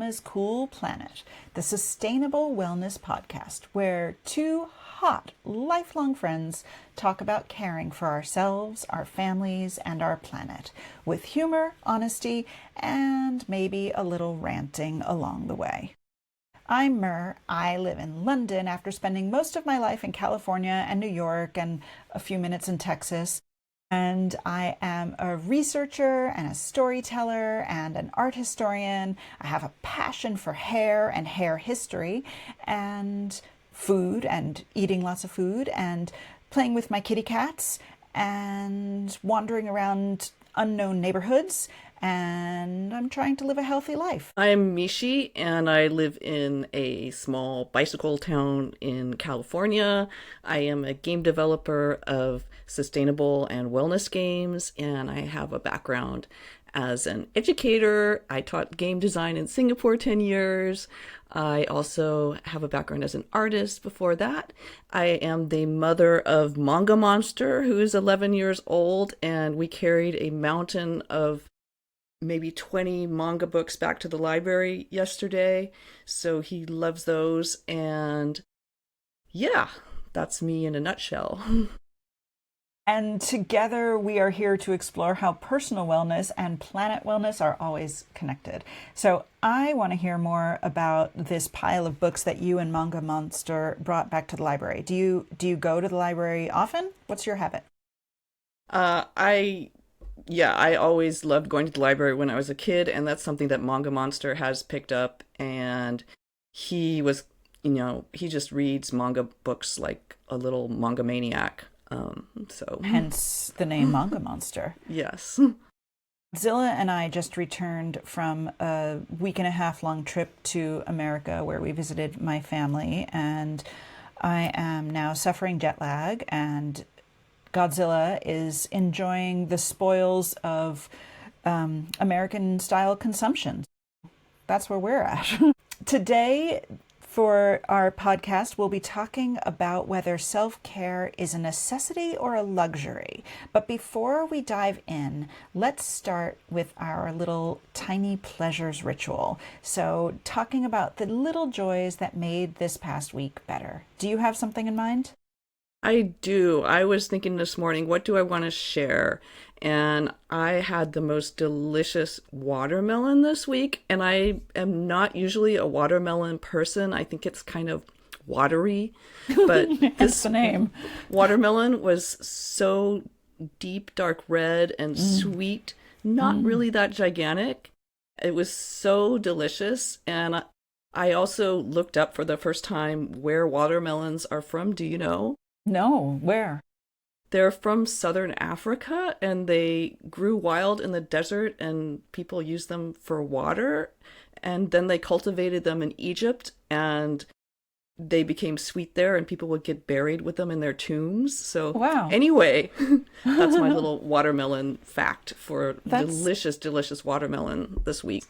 is Cool Planet, the sustainable wellness podcast where two hot, lifelong friends talk about caring for ourselves, our families, and our planet, with humor, honesty, and maybe a little ranting along the way. I'm Mer. I live in London after spending most of my life in California and New York and a few minutes in Texas. And I am a researcher and a storyteller and an art historian. I have a passion for hair and hair history and food and eating lots of food and playing with my kitty cats and wandering around unknown neighborhoods. And I'm trying to live a healthy life. I'm Mishi, and I live in a small bicycle town in California. I am a game developer of sustainable and wellness games, and I have a background as an educator. I taught game design in Singapore 10 years. I also have a background as an artist before that. I am the mother of Manga Monster, who is 11 years old, and we carried a mountain of maybe 20 manga books back to the library yesterday. So he loves those. And yeah, that's me in a nutshell. And together we are here to explore how personal wellness and planet wellness are always connected. So I want to hear more about this pile of books that you and Manga Monster brought back to the library. Do you go to the library often? What's your habit? I always loved going to the library when I was a kid, and that's something that Manga Monster has picked up. And he was, he just reads manga books like a little manga maniac. Hence the name Manga Monster. Yes. Zilla and I just returned from a week and a half long trip to America where we visited my family, and I am now suffering jet lag, and Godzilla is enjoying the spoils of American-style consumption. That's where we're at. Today, for our podcast, we'll be talking about whether self-care is a necessity or a luxury. But before we dive in, let's start with our little tiny pleasures ritual. So, talking about the little joys that made this past week better. Do you have something in mind? I do. I was thinking this morning, what do I want to share? And I had the most delicious watermelon this week. And I am not usually a watermelon person. I think it's kind of watery. But That's the name. Watermelon was so deep, dark red and sweet, not really that gigantic. It was so delicious. And I also looked up for the first time where watermelons are from. Do you know? No, where? They're from southern Africa, and they grew wild in the desert, and people used them for water. And then they cultivated them in Egypt, and they became sweet there, and people would get buried with them in their tombs. So wow. Anyway, that's my little watermelon fact for delicious, delicious watermelon this week.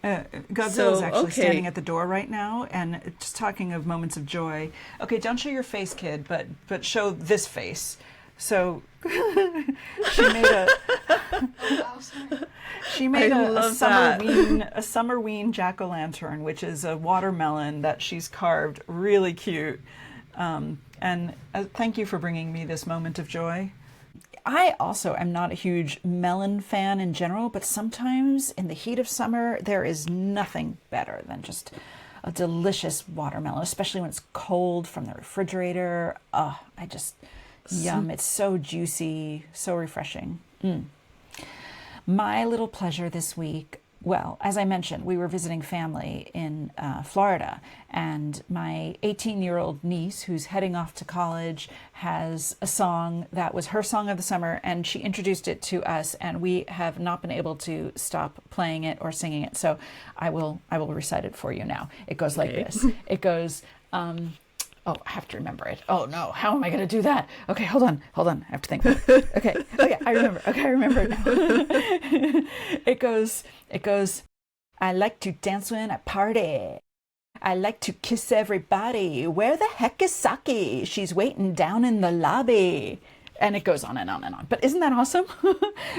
Godzilla is actually standing at the door right now, and just talking of moments of joy. Okay, don't show your face, kid, but show this face. So she made a summerween jack-o'-lantern, which is a watermelon that she's carved really cute. And thank you for bringing me this moment of joy. I also am not a huge melon fan in general, but sometimes in the heat of summer, there is nothing better than just a delicious watermelon, especially when it's cold from the refrigerator. Yum. It's so juicy, so refreshing. My little pleasure this week, well, as I mentioned, we were visiting family in Florida, and my 18-year-old niece, who's heading off to college, has a song that was her song of the summer, and she introduced it to us, and we have not been able to stop playing it or singing it. So I will recite it for you now. It goes like this. It goes, oh, I have to remember it. Oh no, how am I going to do that? Okay, hold on. I have to think. Okay, I remember. Okay, I remember it now. It goes, I like to dance when I party. I like to kiss everybody. Where the heck is Saki? She's waiting down in the lobby. And it goes on and on and on. But isn't that awesome?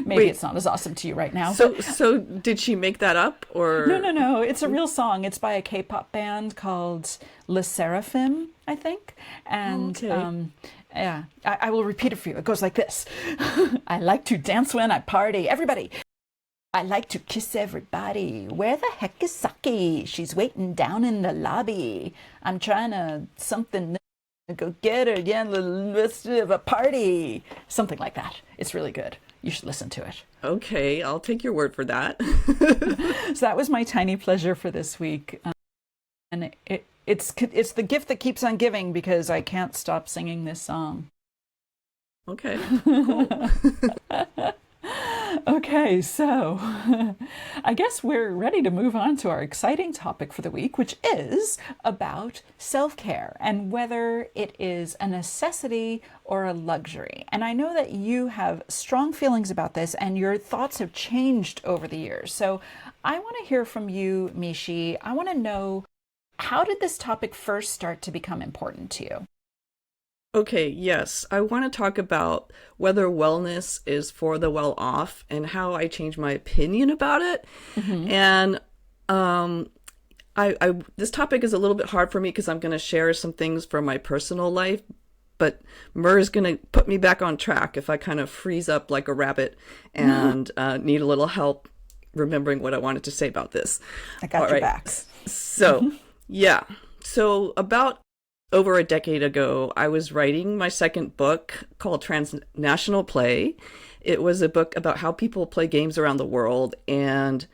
Maybe Wait. it's not as awesome to you right now. So did she make that up, or? No. It's a real song. It's by a K-pop band called Le Seraphim, I think. And Okay. yeah, I will repeat it for you. It goes like this. I like to dance when I party. Everybody. I like to kiss everybody. Where the heck is Saki? She's waiting down in the lobby. I'm trying to something. Go get her. Yeah, let's have a party. Something like that. It's really good. You should listen to it. Okay, I'll take your word for that. So that was my tiny pleasure for this week. And it's the gift that keeps on giving because I can't stop singing this song. Okay, cool. Okay, so I guess we're ready to move on to our exciting topic for the week, which is about self-care and whether it is a necessity or a luxury. And I know that you have strong feelings about this and your thoughts have changed over the years. So I want to hear from you, Mishi. I want to know, how did this topic first start to become important to you? Okay, yes, I want to talk about whether wellness is for the well-off and how I changed my opinion about it. And I this topic is a little bit hard for me because I'm going to share some things from my personal life, but Mur is going to put me back on track if I kind of freeze up like a rabbit and need a little help remembering what I wanted to say about this. I got All your right. backs. So, yeah. So about over a decade ago, I was writing my second book called Transnational Play. It was a book about how people play games around the world, and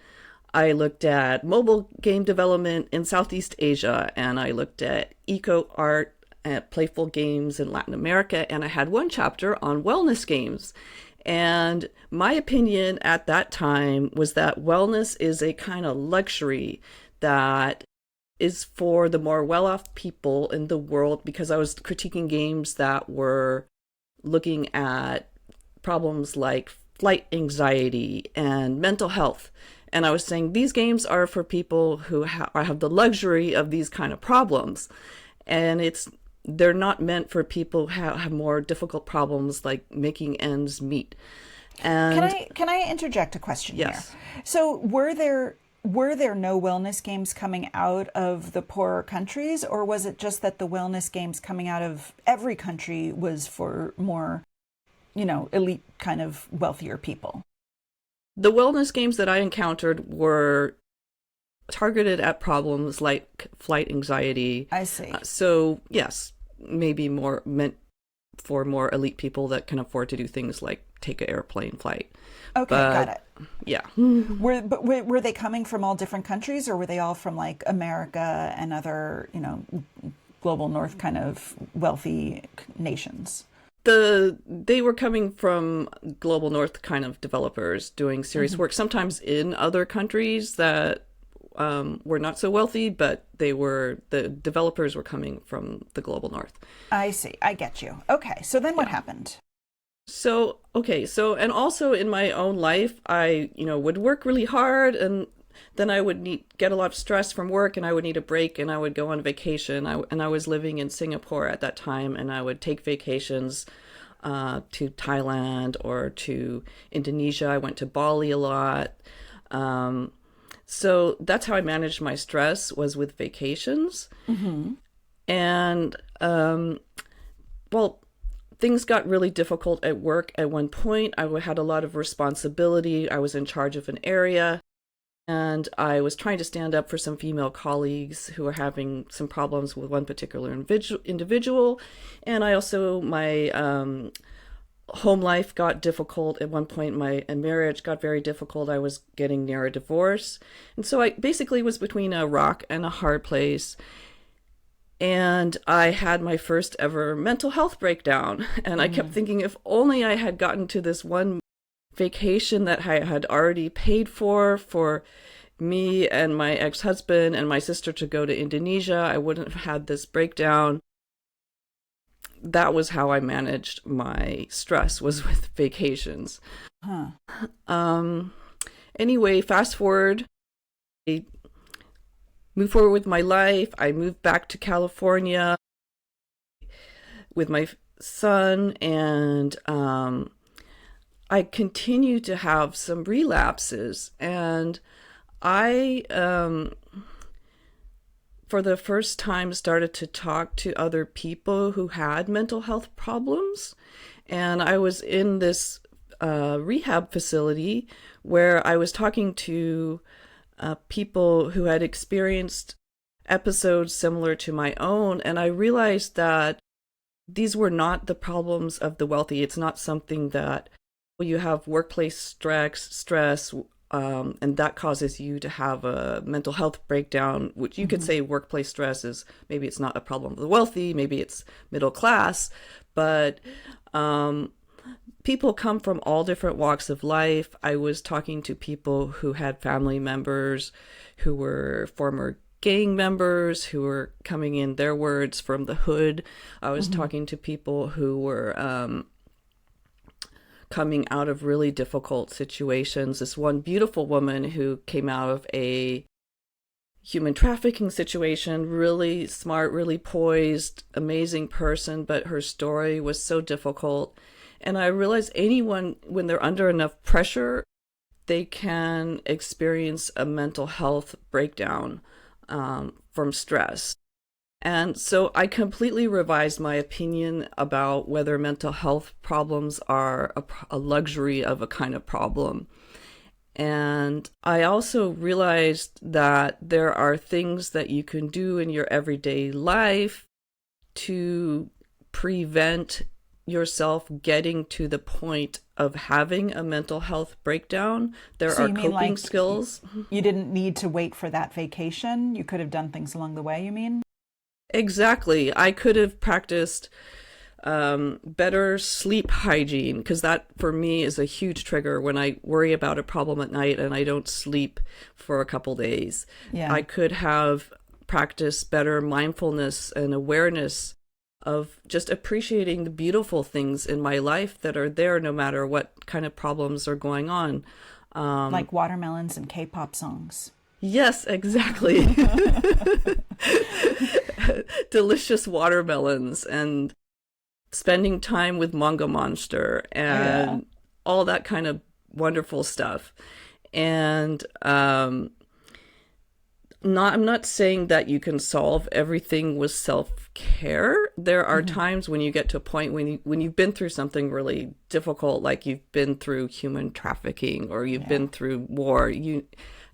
I looked at mobile game development in Southeast Asia, and I looked at eco art and playful games in Latin America, and I had one chapter on wellness games. And my opinion at that time was that wellness is a kind of luxury that is for the more well-off people in the world, because I was critiquing games that were looking at problems like flight anxiety and mental health. And I was saying these games are for people who have the luxury of these kind of problems. And they're not meant for people who have more difficult problems like making ends meet. And Can I interject a question yes. here? So were there no wellness games coming out of the poorer countries, or was it just that the wellness games coming out of every country was for more, elite kind of wealthier people? The wellness games that I encountered were targeted at problems like flight anxiety. I see. So yes, maybe more meant for more elite people that can afford to do things like take an airplane flight. Okay, But got it. yeah. Were they coming from all different countries, or were they all from like America and other, global north kind of wealthy nations? They were coming from global north kind of developers doing serious work, sometimes in other countries that were not so wealthy, but the developers were coming from the global north. I see. I get you. Okay, so then what happened? So, okay, and also in my own life, I, would work really hard, and then I would get a lot of stress from work, and I would need a break, and I would go on vacation. And I was living in Singapore at that time, and I would take vacations to Thailand or to Indonesia. I went to Bali a lot. So that's how I managed my stress, was with vacations. And, well, things got really difficult at work at one point. I had a lot of responsibility. I was in charge of an area, and I was trying to stand up for some female colleagues who were having some problems with one particular individual. And I also, my home life got difficult at one point. My marriage got very difficult. I was getting near a divorce. And so I basically was between a rock and a hard place. And I had my first ever mental health breakdown. And I kept thinking, if only I had gotten to this one vacation that I had already paid for me and my ex-husband and my sister to go to Indonesia, I wouldn't have had this breakdown. That was how I managed my stress, was with vacations. Anyway, fast forward, I moved forward with my life. I moved back to California with my son, and I continue to have some relapses. And I, for the first time, started to talk to other people who had mental health problems. And I was in this rehab facility where I was talking to people who had experienced episodes similar to my own. And I realized that these were not the problems of the wealthy. It's not something that you have workplace stress, and that causes you to have a mental health breakdown, which you could say workplace stress is maybe it's not a problem of the wealthy, maybe it's middle class, but people come from all different walks of life. I was talking to people who had family members who were former gang members who were coming in, their words, from the hood. I was talking to people who were coming out of really difficult situations. This one beautiful woman who came out of a human trafficking situation, really smart, really poised, amazing person, but her story was so difficult. And I realized anyone, when they're under enough pressure, they can experience a mental health breakdown from stress. And so I completely revised my opinion about whether mental health problems are a luxury of a kind of problem. And I also realized that there are things that you can do in your everyday life to prevent yourself getting to the point of having a mental health breakdown. There So are you mean coping like skills. you didn't need to wait for that vacation? You could have done things along the way, you mean? Exactly. I could have practiced better sleep hygiene, because that for me is a huge trigger when I worry about a problem at night and I don't sleep for a couple days. Yeah. I could have practiced better mindfulness and awareness of just appreciating the beautiful things in my life that are there no matter what kind of problems are going on. Like watermelons and K-pop songs. Yes, exactly. Delicious watermelons and spending time with Manga Monster and all that kind of wonderful stuff. And I'm not saying that you can solve everything with self-care. There are times when you get to a point when you've been through something really difficult, like you've been through human trafficking or you've been through war, you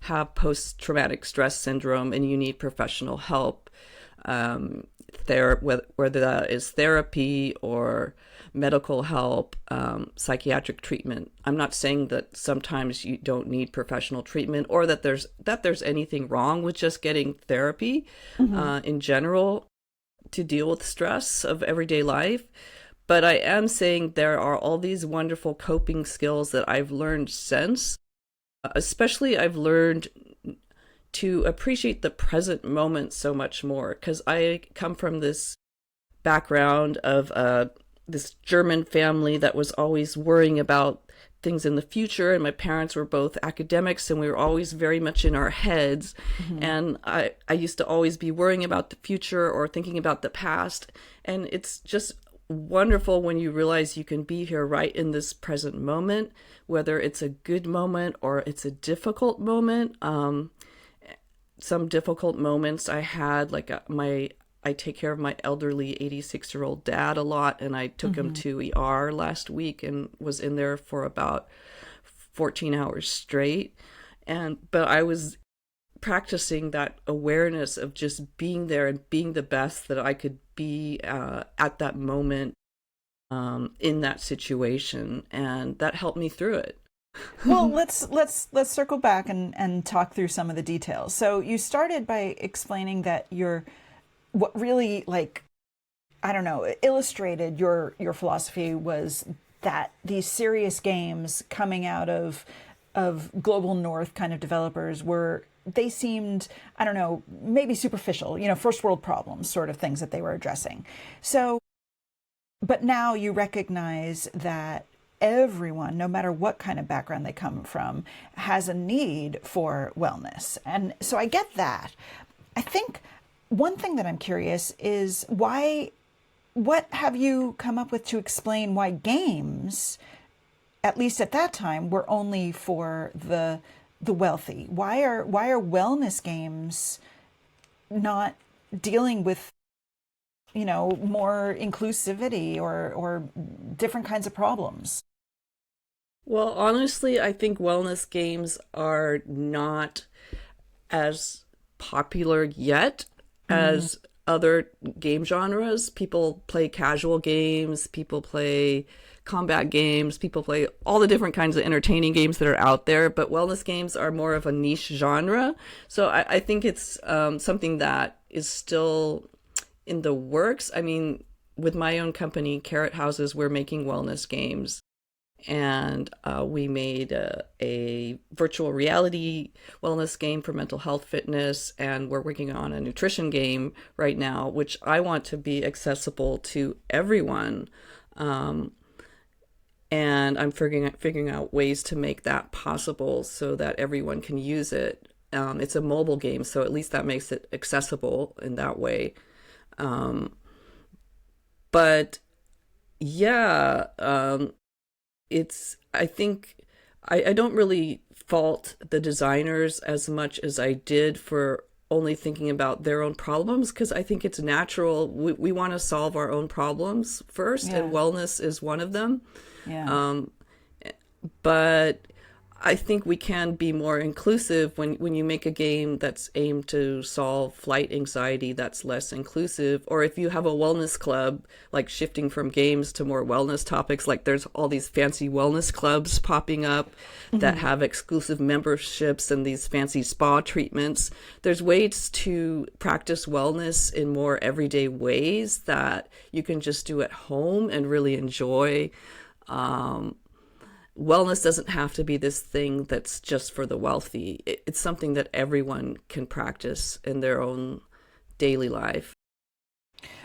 have post-traumatic stress syndrome and you need professional help. Whether that is therapy or medical help, psychiatric treatment. I'm not saying that sometimes you don't need professional treatment or that there's anything wrong with just getting therapy in general to deal with stress of everyday life. But I am saying there are all these wonderful coping skills that I've learned since. Especially I've learned to appreciate the present moment so much more, because I come from this background of this German family that was always worrying about things in the future, and my parents were both academics and we were always very much in our heads. And I used to always be worrying about the future or thinking about the past, and it's just wonderful when you realize you can be here right in this present moment, whether it's a good moment or it's a difficult moment. Some difficult moments I had, like I take care of my elderly 86-year-old dad a lot, and I took him to ER last week and was in there for about 14 hours straight. But I was practicing that awareness of just being there and being the best that I could be at that moment in that situation, and that helped me through it. Well, let's circle back and talk through some of the details. So you started by explaining that what really, like, I don't know, illustrated your philosophy was that these serious games coming out of global north kind of developers they seemed, I don't know, maybe superficial, first world problems sort of things that they were addressing. So, but now you recognize that everyone, no matter what kind of background they come from, has a need for wellness. And so I get that. I think one thing that I'm curious is why what have you come up with to explain why games, at least at that time, were only for the wealthy? Why are wellness games not dealing with, more inclusivity or different kinds of problems? Well, honestly, I think wellness games are not as popular yet Mm, as other game genres. People play casual games, people play combat games, people play all the different kinds of entertaining games that are out there, but wellness games are more of a niche genre. So I think it's something that is still in the works. I mean, with my own company, Carrot Houses, we're making wellness games, and we made a virtual reality wellness game for mental health fitness, and we're working on a nutrition game right now, which I want to be accessible to everyone. Um, and I'm figuring out ways to make that possible so that everyone can use it. It's a mobile game, so at least that makes it accessible in that way. Um, but yeah, it's I think I don't really fault the designers as much as I did for only thinking about their own problems, because I think it's natural. We want to solve our own problems first, and yeah, wellness is one of them. yeah. Um, but I think we can be more inclusive when you make a game that's aimed to solve flight anxiety that's less inclusive. Or if you have a wellness club, like shifting from games to more wellness topics, like there's all these fancy wellness clubs popping up that Mhm. have exclusive memberships and these fancy spa treatments. There's ways to practice wellness in more everyday ways that you can just do at home and really enjoy. Um, Wellness doesn't have to be this thing that's just for the wealthy. It's something that everyone can practice in their own daily life.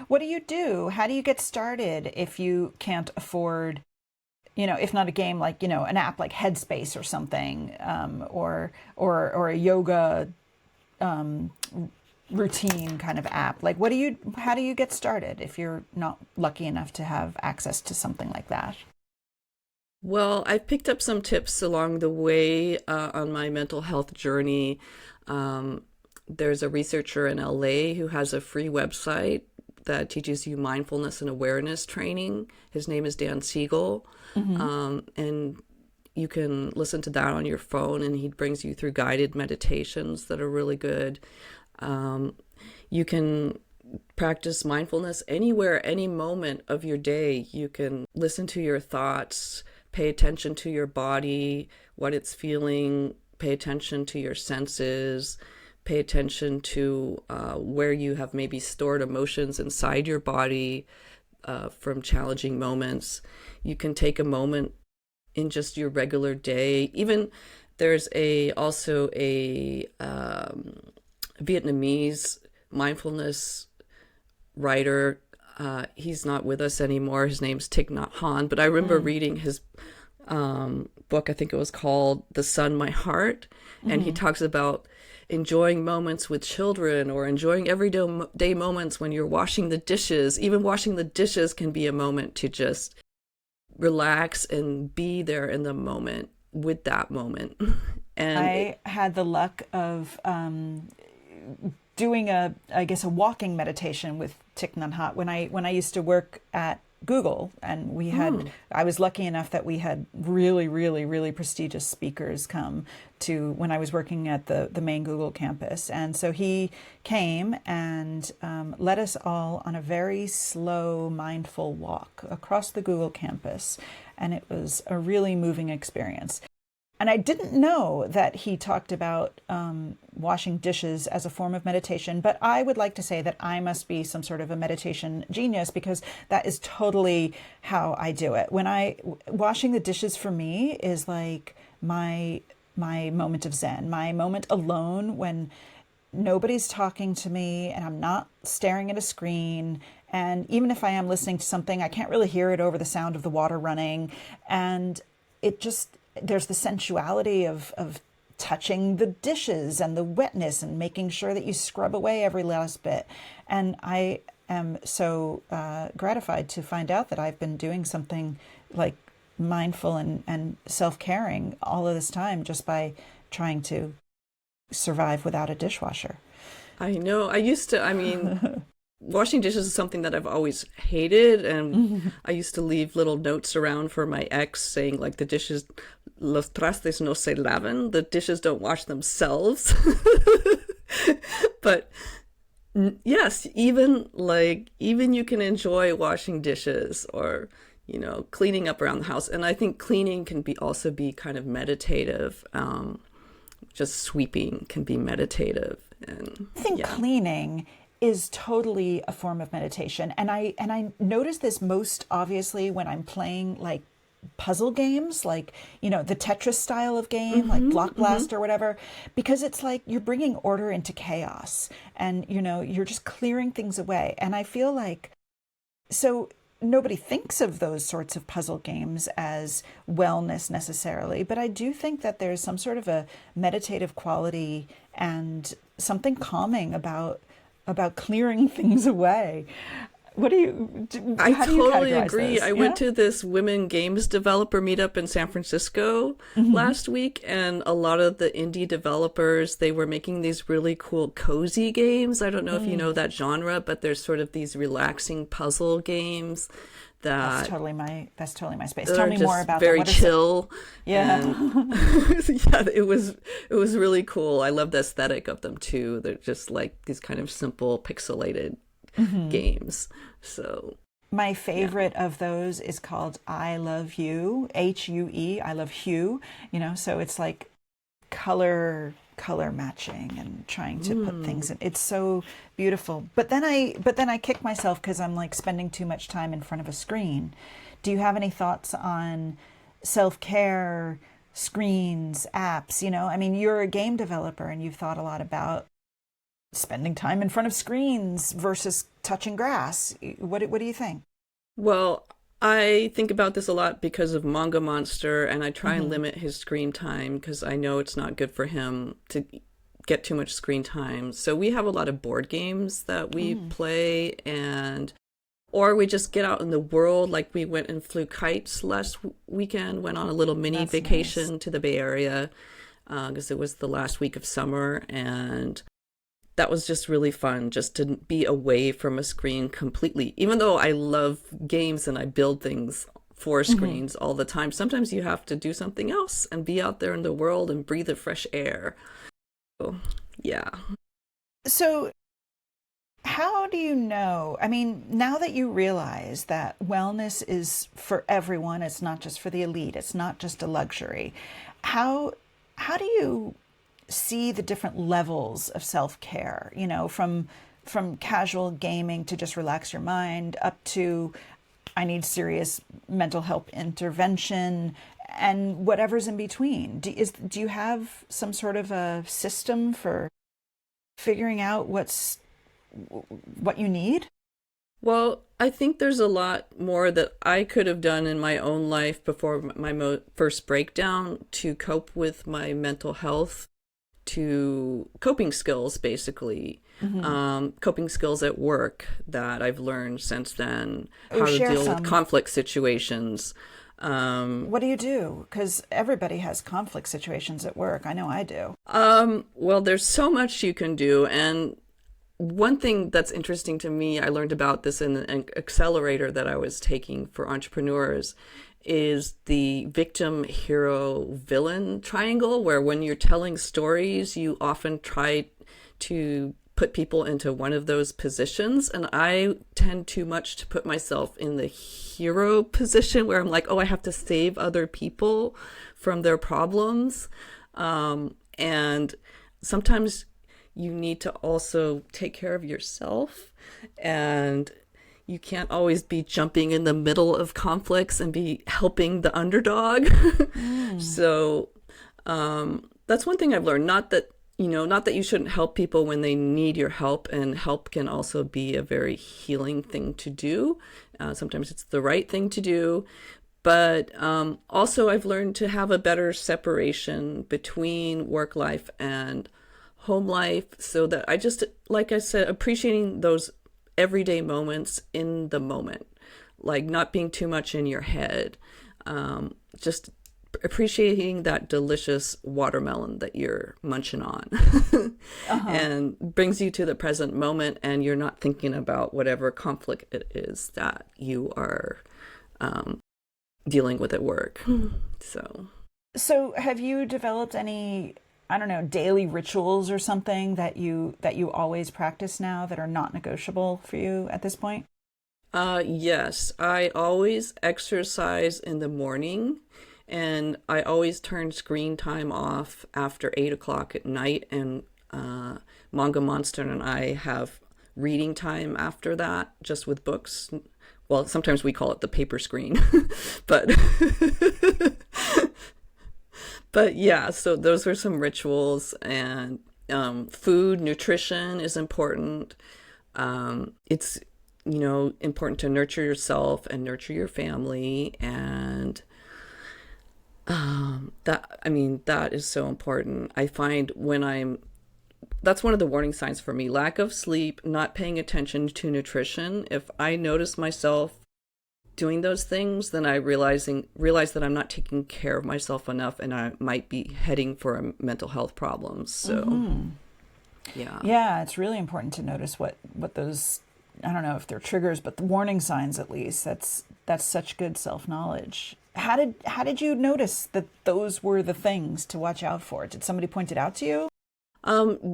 What do you do? How do you get started if you can't afford, if not a game, like, an app like Headspace or something, or a yoga um, routine kind of app? Like, how do you get started if you're not lucky enough to have access to something like that? Well, I picked up some tips along the way on my mental health journey. Um, there's a researcher in LA who has a free website that teaches you mindfulness and awareness training. His name is Dan Siegel. Hmm. And you can listen to that on your phone, and he brings you through guided meditations that are really good. Um, you can practice mindfulness anywhere, any moment of your day. You can listen to your thoughts, pay attention to your body, what it's feeling, pay attention to your senses, pay attention to where you have maybe stored emotions inside your body from challenging moments. You can take a moment in just your regular day. Even there's also a Vietnamese mindfulness writer. He's not with us anymore. His name's Thich Nhat Hanh, but I remember Mm. reading his book. I think it was called The Sun, My Heart, and he Hmm. talks about enjoying moments with children or enjoying everyday moments when you're washing the dishes. Even washing the dishes can be a moment to just relax and be there in the moment with that moment. And it, I had the luck of doing I guess, a walking meditation with Thich Nhat Hanh when I used to work at Google, and mm, I was lucky enough that we had really, really, really prestigious speakers come to when I was working at the main Google campus, and so he came and led us all on a very slow, mindful walk across the Google campus, and it was a really moving experience. And I didn't know that he talked about washing dishes as a form of meditation, but I would like to say that I must be some sort of a meditation genius, because that is totally how I do it. Washing the dishes for me is like my moment of zen, my moment alone when nobody's talking to me and I'm not staring at a screen. And even if I am listening to something, I can't really hear it over the sound of the water running. And it just, there's the sensuality of touching the dishes and the wetness and making sure that you scrub away every last bit. And am so gratified to find out that I've been doing something like mindful and self-caring all of this time just by trying to survive without a dishwasher. I know. Washing dishes is something that I've always hated, and I used to leave little notes around for my ex saying like the dishes, los trastes no se lavan, the dishes don't wash themselves. But yes, even you can enjoy washing dishes or cleaning up around the house, and I think cleaning can also be kind of meditative. Just sweeping can be meditative, and I think cleaning is totally a form of meditation. And I notice this most obviously when I'm playing like puzzle games, like, the Tetris style of game, like Block Blast or whatever, because it's like you're bringing order into chaos and, you're just clearing things away. And I feel like, so nobody thinks of those sorts of puzzle games as wellness necessarily, but I do think that there's some sort of a meditative quality and something calming about clearing things away. What do you I how do you totally categorize agree. those? I Yeah? went to this women games developer meetup in San Francisco last week, and a lot of the indie developers, they were making these really cool cozy games. I don't know if you know that genre, but there's sort of these relaxing puzzle games that That's totally my space. they're Tell me just more about very them. What is it? chill. Yeah. And yeah, it was really cool. I love the aesthetic of them too. They're just like these kind of simple pixelated games. So My favorite of those is called I Love You, Hue. I love Hue, so it's like color matching and trying to put things in. It's so beautiful. But then I kick myself because I'm like spending too much time in front of a screen. Do you have any thoughts on self-care, screens, apps? You're a game developer and you've thought a lot about spending time in front of screens versus touching grass. What do you think? well, I think about this a lot because of Manga Monster, and I try and limit his screen time because I know it's not good for him to get too much screen time. So we have a lot of board games that we play, or we just get out in the world. Like we went and flew kites last weekend, went on a little mini That's vacation nice. to the Bay Area because it was the last week of summer, and that was just really fun just to be away from a screen completely. Even though I love games and I build things for screens all the time, sometimes you have to do something else and be out there in the world and breathe the fresh air. So, yeah. So how do you know? Now that you realize that wellness is for everyone, it's not just for the elite, it's not just a luxury. How do you see the different levels of self-care, from casual gaming to just relax your mind up to I need serious mental health intervention and whatever's in between? Do you have some sort of a system for figuring out what you need? Well, I think there's a lot more that I could have done in my own life before my first breakdown to cope with my mental health, to coping skills, basically. Coping skills at work that I've learned since then, how to Share deal some. with conflict situations. What do you do? Because everybody has conflict situations at work. I know I do. Well, there's so much you can do. And one thing that's interesting to me, I learned about this in an accelerator that I was taking for entrepreneurs, is the victim, hero, villain triangle, where when you're telling stories, you often try to put people into one of those positions. And I tend too much to put myself in the hero position where I'm like, oh, I have to save other people from their problems. And sometimes you need to also take care of yourself, and you can't always be jumping in the middle of conflicts and be helping the underdog. So that's one thing I've learned. Not that you shouldn't help people when they need your help, and help can also be a very healing thing to do. Sometimes it's the right thing to do. But also I've learned to have a better separation between work life and home life, so that I just, like I said, appreciating those everyday moments in the moment, like not being too much in your head. Just appreciating that delicious watermelon that you're munching on and brings you to the present moment, and you're not thinking about whatever conflict it is that you are dealing with at work. So have you developed any, I don't know, daily rituals or something that you always practice now that are not negotiable for you at this point? Yes, I always exercise in the morning, and I always turn screen time off after 8 o'clock at night. And Manga Monster and I have reading time after that, just with books. Well, sometimes we call it the paper screen, but but yeah. So those are some rituals, and food, nutrition is important. It's important to nurture yourself and nurture your family, and that is so important. I find that's one of the warning signs for me: lack of sleep, not paying attention to nutrition. If I notice myself doing those things, then I realize that I'm not taking care of myself enough, and I might be heading for a mental health problems. So yeah, it's really important to notice what those, I don't know if they're triggers, but the warning signs at least. That's such good self-knowledge. How did you notice that those were the things to watch out for? Did somebody point it out to you?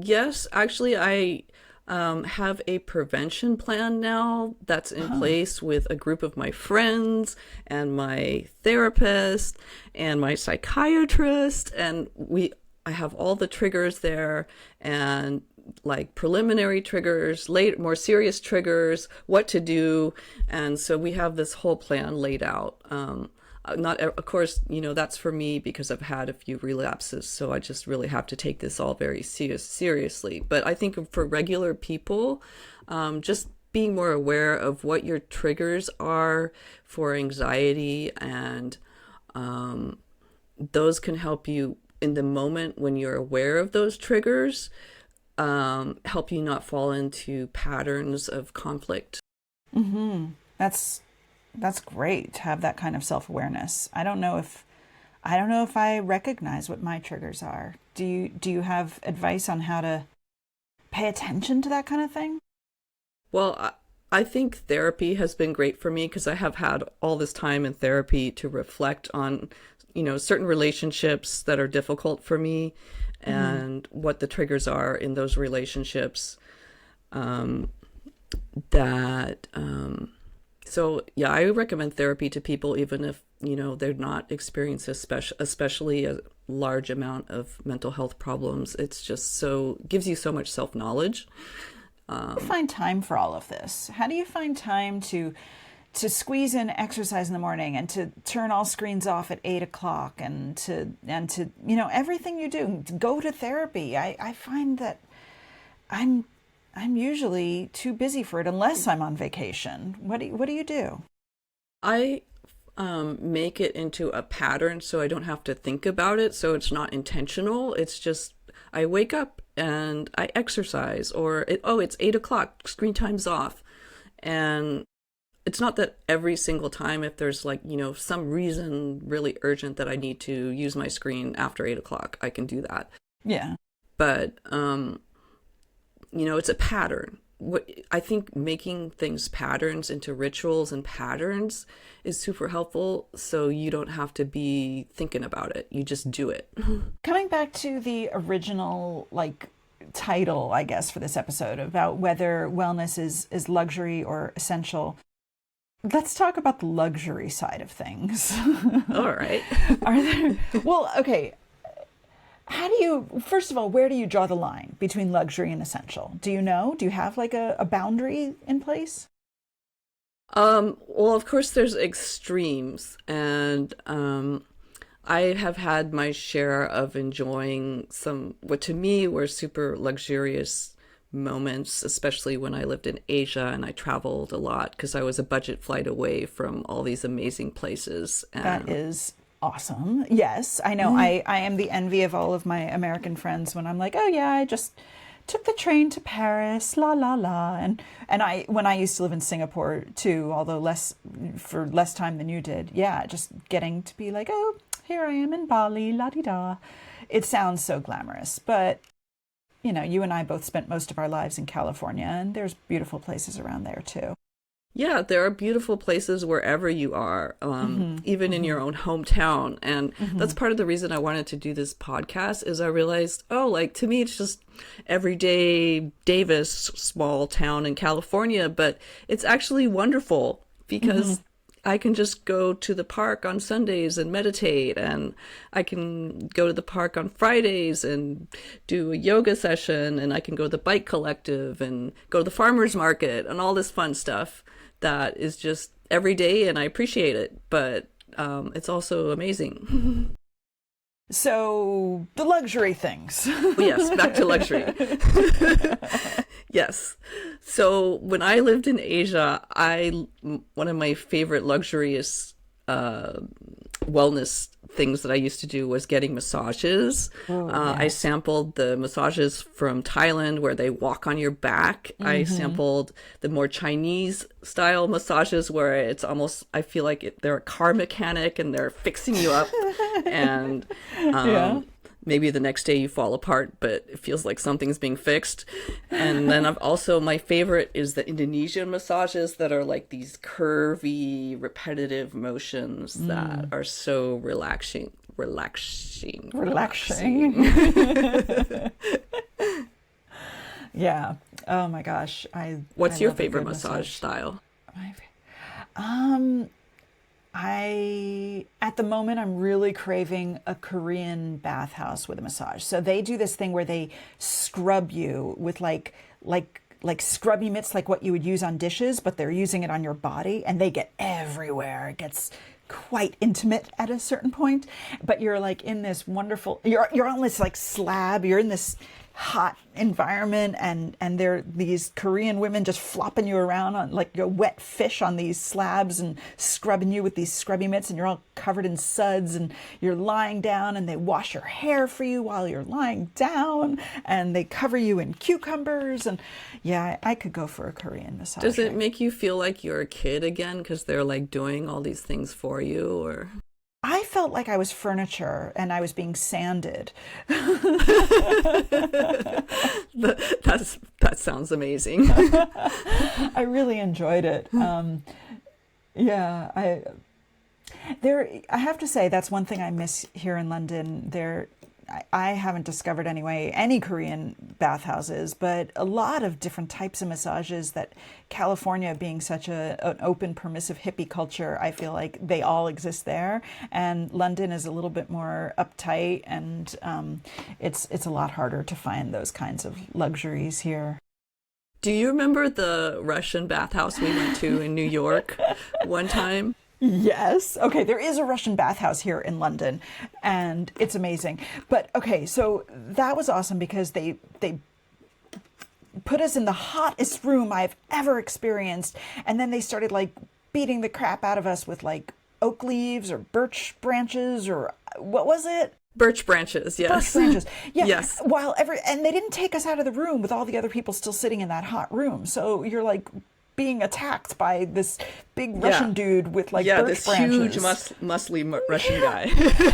Yes, actually, I have a prevention plan now that's in place with a group of my friends and my therapist and my psychiatrist, and I have all the triggers there, and like preliminary triggers, more serious triggers, what to do. And so we have this whole plan laid out. Not, of course, that's for me because I've had a few relapses. So I just really have to take this all very seriously. But I think for regular people, just being more aware of what your triggers are for anxiety, and those can help you in the moment when you're aware of those triggers, help you not fall into patterns of conflict. That's great to have that kind of self-awareness. I don't know if I recognize what my triggers are. Do you have advice on how to pay attention to that kind of thing? Well, I think therapy has been great for me because I have had all this time in therapy to reflect on, certain relationships that are difficult for me, and what the triggers are in those relationships. So yeah, I recommend therapy to people, even if, they're not experiencing especially a large amount of mental health problems. It's just gives you so much self-knowledge. How do you find time for all of this? How do you find time to squeeze in exercise in the morning, and to turn all screens off at 8 o'clock, and to everything you do, to go to therapy? I find that I'm usually too busy for it unless I'm on vacation. What do you do? I make it into a pattern so I don't have to think about it. So it's not intentional. It's just I wake up and I exercise, or it's 8 o'clock, screen time's off. And it's not that every single time, if there's some reason really urgent that I need to use my screen after 8 o'clock, I can do that. Yeah. But it's a pattern. I think making things patterns into rituals and patterns is super helpful, so you don't have to be thinking about it. You just do it. Coming back to the original title, I guess, for this episode about whether wellness is luxury or essential. Let's talk about the luxury side of things. All right. Okay. First of all, where do you draw the line between luxury and essential? Do you know? Do you have a boundary in place? Well, of course there's extremes, and I have had my share of enjoying what to me were super luxurious moments, especially when I lived in Asia and I traveled a lot because I was a budget flight away from all these amazing places. That is awesome. Yes, I know. I am the envy of all of my American friends when I'm like, oh yeah, I just took the train to Paris, la la la. And I when I used to live in Singapore too, although less time than you did. Yeah, just getting to be like, oh, here I am in Bali, la di da. It sounds so glamorous, but you and I both spent most of our lives in California, and there's beautiful places around there too. Yeah, there are beautiful places wherever you are, even in your own hometown. And that's part of the reason I wanted to do this podcast is I realized, oh, like to me, it's just everyday Davis, small town in California, but it's actually wonderful because I can just go to the park on Sundays and meditate, and I can go to the park on Fridays and do a yoga session, and I can go to the bike collective and go to the farmer's market and all this fun stuff that is just every day, and I appreciate it, but it's also amazing. So the luxury things. Yes, back to luxury. Yes. So when I lived in Asia, one of my favorite luxurious wellness things that I used to do was getting massages. I sampled the massages from Thailand where they walk on your back. I sampled the more Chinese style massages where it's almost, I feel like they're a car mechanic and they're fixing you up. And maybe the next day you fall apart, but it feels like something's being fixed. And then my favorite is the Indonesian massages that are like these curvy, repetitive motions that are so relaxing. Yeah. Oh my gosh. What's I your love a favorite good massage style? At the moment, I'm really craving a Korean bathhouse with a massage. So they do this thing where they scrub you with like scrubby mitts, like what you would use on dishes, but they're using it on your body, and they get everywhere. It gets quite intimate at a certain point, but you're like in this wonderful, you're on this like slab, you're in this hot environment, and there are these Korean women just flopping you around on like a wet fish on these slabs and scrubbing you with these scrubby mitts, and you're all covered in suds, and you're lying down, and they wash your hair for you while you're lying down, and they cover you in cucumbers. And yeah, I could go for a Korean massage. Does it make you feel like you're a kid again because they're like doing all these things for you, or? I felt like I was furniture and I was being sanded. That sounds amazing. I really enjoyed it. I have to say that's one thing I miss here in London. I haven't discovered anyway any Korean bathhouses, but a lot of different types of massages that California being such an open, permissive hippie culture, I feel like they all exist there. And London is a little bit more uptight, and it's a lot harder to find those kinds of luxuries here. Do you remember the Russian bathhouse we went to in New York one time? Yes. Okay, there is a Russian bathhouse here in London, and it's amazing. But okay, so that was awesome because they put us in the hottest room I've ever experienced, and then they started like beating the crap out of us with like oak leaves or birch branches, or what was it? Birch branches, yes. Birch branches. Yeah. Yes. And they didn't take us out of the room with all the other people still sitting in that hot room. So you're like being attacked by this big Russian dude with like birch branches. Huge muscly Russian guy.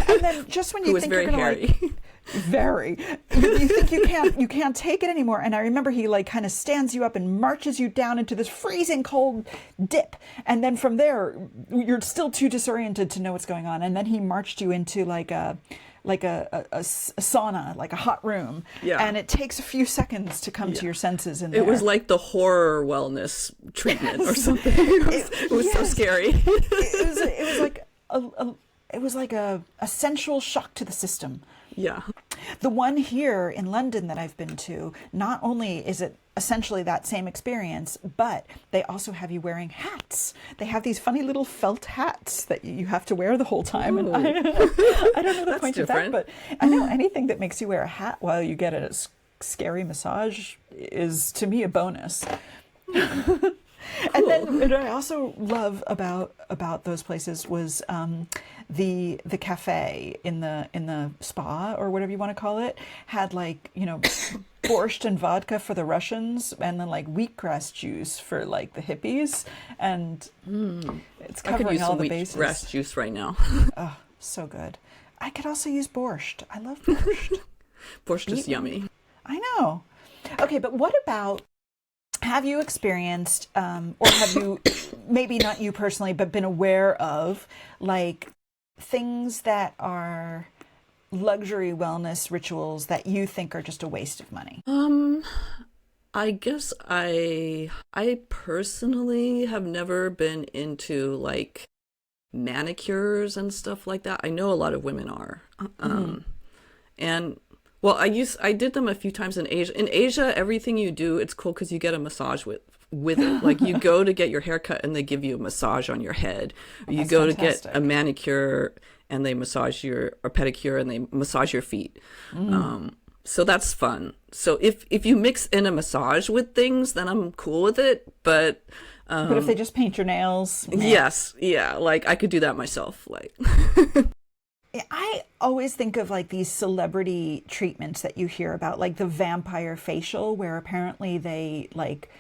And then just when you think you're gonna hairy. Very, you think you can't take it anymore. And I remember he like kind of stands you up and marches you down into this freezing cold dip, and then from there you're still too disoriented to know what's going on. And then he marched you into like a sauna, like a hot room. Yeah. And it takes a few seconds to come to your senses in there. It was like the horror wellness treatment or something. It was so scary. It was like a sensual shock to the system. Yeah. The one here in London that I've been to, not only is it essentially that same experience, but they also have you wearing hats. They have these funny little felt hats that you have to wear the whole time. Ooh. And I don't know the point different. of that, but I know anything that makes you wear a hat while you get a scary massage is, to me, a bonus. Cool. And then what I also love about those places was the cafe in the spa, or whatever you want to call it, had like, borscht and vodka for the Russians, and then like wheatgrass juice for like the hippies, and it's I could covering use all some the wheatgrass bases. juice right now. Oh, so good. I could also use borscht. I love borscht. Borscht is Eaten. yummy. I know. Okay, but what about, have you experienced, or have you, maybe not you personally, but been aware of, like, things that are luxury wellness rituals that you think are just a waste of money? I guess I personally have never been into like manicures and stuff like that. I know a lot of women are. And well, I did them a few times in Asia. In Asia, everything you do, it's cool because you get a massage with it. Like you go to get your hair cut and they give you a massage on your head. Or you That's go to fantastic. get a manicure and they massage or pedicure and they massage your feet. So that's fun. So if you mix in a massage with things, then I'm cool with it. But But if they just paint your nails, meh. yes, yeah, like I could do that myself. Like I always think of like these celebrity treatments that you hear about, like the vampire facial, where apparently they like,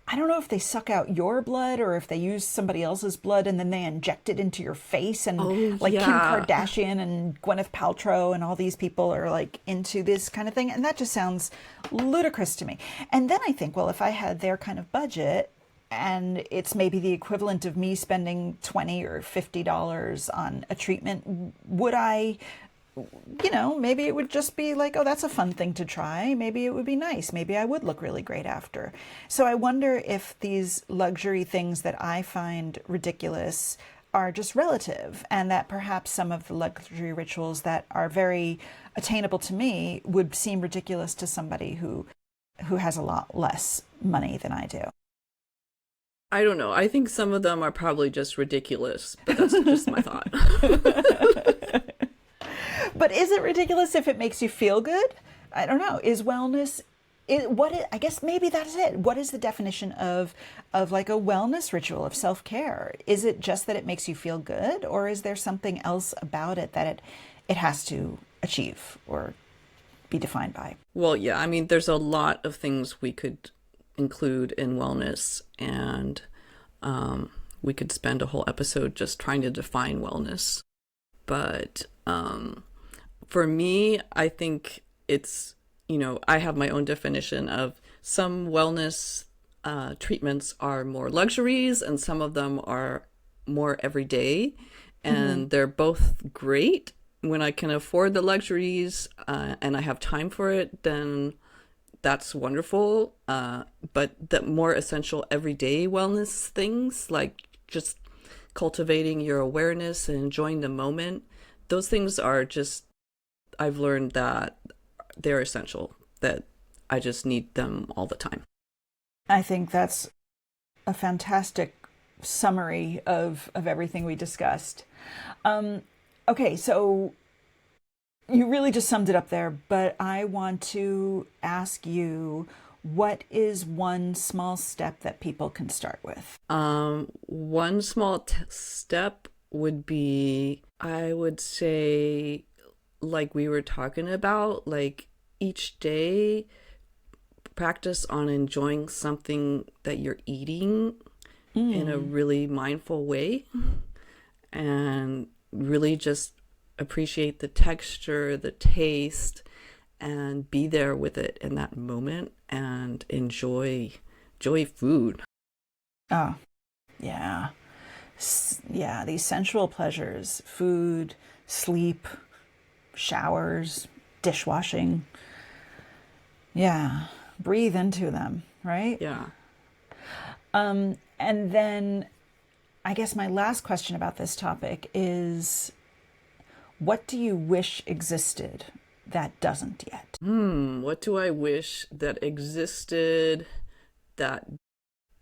I don't know if they suck out your blood or if they use somebody else's blood and then they inject it into your face. And like Kim yeah. Kardashian and Gwyneth Paltrow and all these people are like into this kind of thing. And that just sounds ludicrous to me. And then I think, well, if I had their kind of budget, and it's maybe the equivalent of me spending $20 or $50 on a treatment, would I, maybe it would just be like, oh, that's a fun thing to try. Maybe it would be nice. Maybe I would look really great after. So I wonder if these luxury things that I find ridiculous are just relative, and that perhaps some of the luxury rituals that are very attainable to me would seem ridiculous to somebody who has a lot less money than I do. I don't know. I think some of them are probably just ridiculous, but that's just my thought. But is it ridiculous if it makes you feel good? I don't know. Is wellness I guess maybe that's it. What is the definition of like a wellness ritual of self-care? Is it just that it makes you feel good, or is there something else about it that it has to achieve or be defined by? Well, yeah, I mean, there's a lot of things we could include in wellness, and we could spend a whole episode just trying to define wellness. But for me, I think it's, I have my own definition of some wellness treatments are more luxuries and some of them are more everyday, and they're both great. When I can afford the luxuries and I have time for it, then that's wonderful. But the more essential everyday wellness things, like just cultivating your awareness and enjoying the moment, those things are just, I've learned that they're essential, that I just need them all the time. I think that's a fantastic summary of everything we discussed. Okay, so you really just summed it up there, but I want to ask you, what is one small step that people can start with? One small step would be, I would say, like we were talking about, like each day practice on enjoying something that you're eating in a really mindful way, and really just appreciate the texture, the taste, and be there with it in that moment and enjoy food. Oh, yeah. Yeah, these sensual pleasures, food, sleep, showers, dishwashing. Yeah, breathe into them, right? Yeah. And then I guess my last question about this topic is, what do you wish existed that doesn't yet? What do I wish that existed that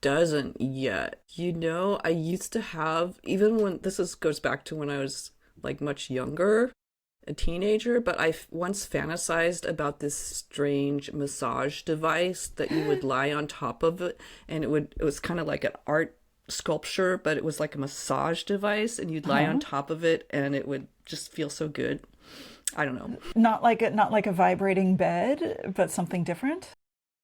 doesn't yet? I used to have, even when goes back to when I was like much younger, a teenager, but I once fantasized about this strange massage device that you would lie on top of it, and it was kind of like an art sculpture, but it was like a massage device, and you'd lie on top of it and it would just feel so good. I don't know. Not like a vibrating bed, but something different?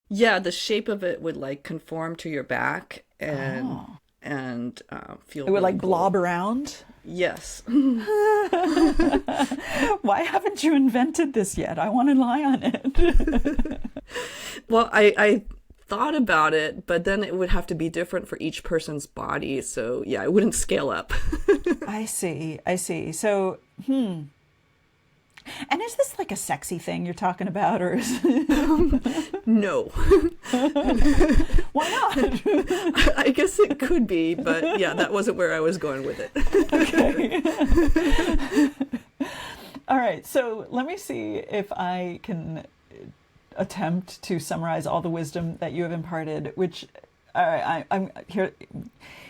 Yeah, the shape of it would like conform to your back Oh. and feel It would really like cool. blob around. Yes. Why haven't you invented this yet? I want to lie on it. Well, I thought about it, but then it would have to be different for each person's body. So yeah, it wouldn't scale up. I see. I see. So, and is this like a sexy thing you're talking about, or is No. why not? I guess it could be, but yeah, that wasn't where I was going with it. Okay. All right. So let me see if I can attempt to summarize all the wisdom that you have imparted. Which, all right, I'm here.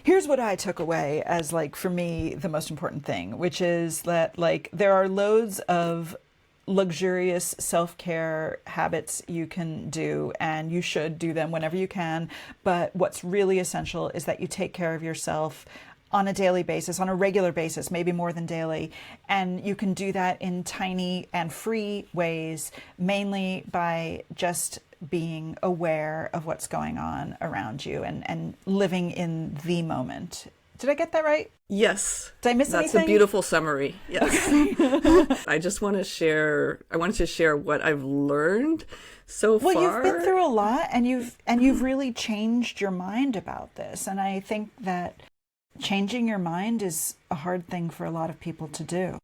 Here's what I took away as like for me the most important thing, which is that like there are loads of luxurious self-care habits you can do, and you should do them whenever you can, but what's really essential is that you take care of yourself on a daily basis, on a regular basis, maybe more than daily. And you can do that in tiny and free ways, mainly by just being aware of what's going on around you and living in the moment. Did I get that right? Yes. Did I miss That's anything? a beautiful summary. Yes. I just want to share, I wanted to share what I've learned so Well, far. you've been through a lot, and you've really changed your mind about this. And I think that changing your mind is a hard thing for a lot of people to do.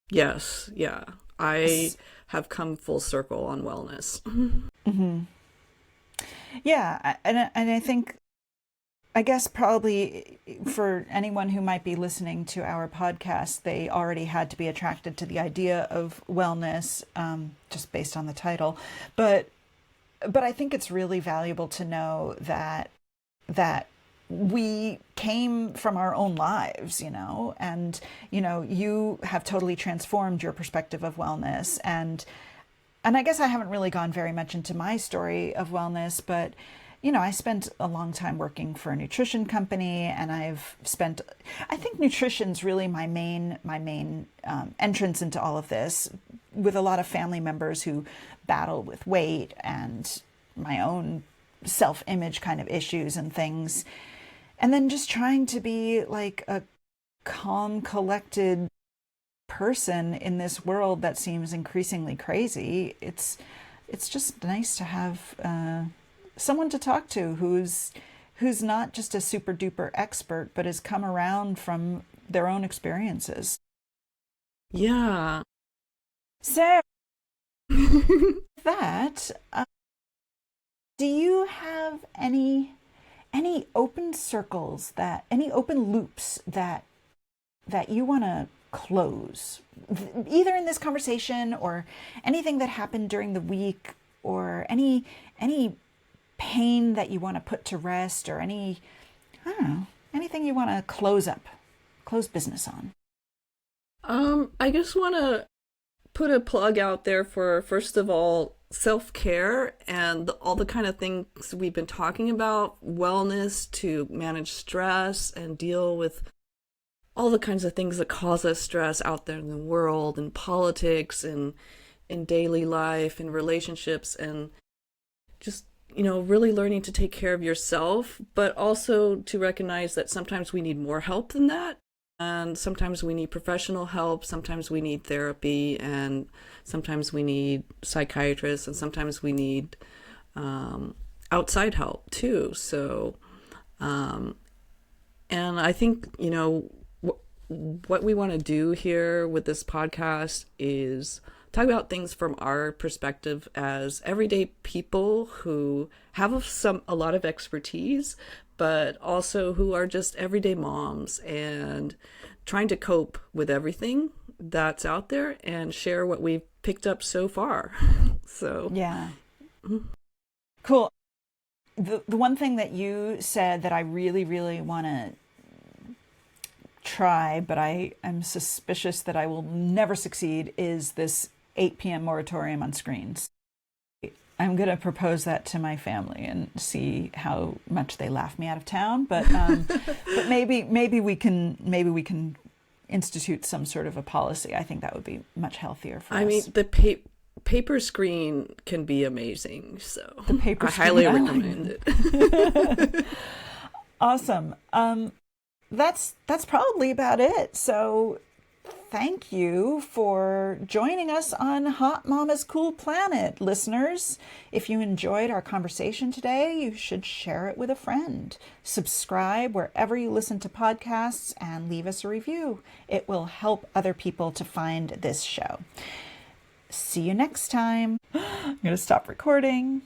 Yes. Yeah. I have come full circle on wellness. Mm-hmm. Yeah, and I think, I guess probably for anyone who might be listening to our podcast, they already had to be attracted to the idea of wellness, just based on the title. But I think it's really valuable to know that we came from our own lives, and you have totally transformed your perspective of wellness, and I guess I haven't really gone very much into my story of wellness, but I spent a long time working for a nutrition company, and I think nutrition's really my main entrance into all of this, with a lot of family members who battle with weight and my own self-image kind of issues and things. And then just trying to be like a calm, collected person in this world that seems increasingly crazy. It's just nice to have someone to talk to who's not just a super duper expert, but has come around from their own experiences. Yeah. So that, do you have any open circles, any open loops that you want to close, either in this conversation or anything that happened during the week, or any pain that you want to put to rest, or I don't know, anything you want to close business on? I just want to put a plug out there for, first of all, self-care and all the kind of things we've been talking about, wellness to manage stress and deal with all the kinds of things that cause us stress out there in the world, in politics and in daily life and relationships, and just really learning to take care of yourself, but also to recognize that sometimes we need more help than that. And sometimes we need professional help, sometimes we need therapy, and sometimes we need psychiatrists, and sometimes we need outside help too. So, and I think, what we want to do here with this podcast is talk about things from our perspective as everyday people who have a lot of expertise, but also who are just everyday moms and trying to cope with everything that's out there and share what we've picked up so far. So yeah. Cool. The one thing that you said that I really, really want to try, but I am suspicious that I will never succeed, is this 8 p.m. moratorium on screens. I'm going to propose that to my family and see how much they laugh me out of town. But but maybe we can institute some sort of a policy. I think that would be much healthier for us. I mean, the paper screen can be amazing, so paper I highly screen, I like recommend it. Awesome. That's probably about it. So thank you for joining us on Hot Mama's Cool Planet, listeners. If you enjoyed our conversation today, you should share it with a friend. Subscribe wherever you listen to podcasts and leave us a review. It will help other people to find this show. See you next time. I'm going to stop recording.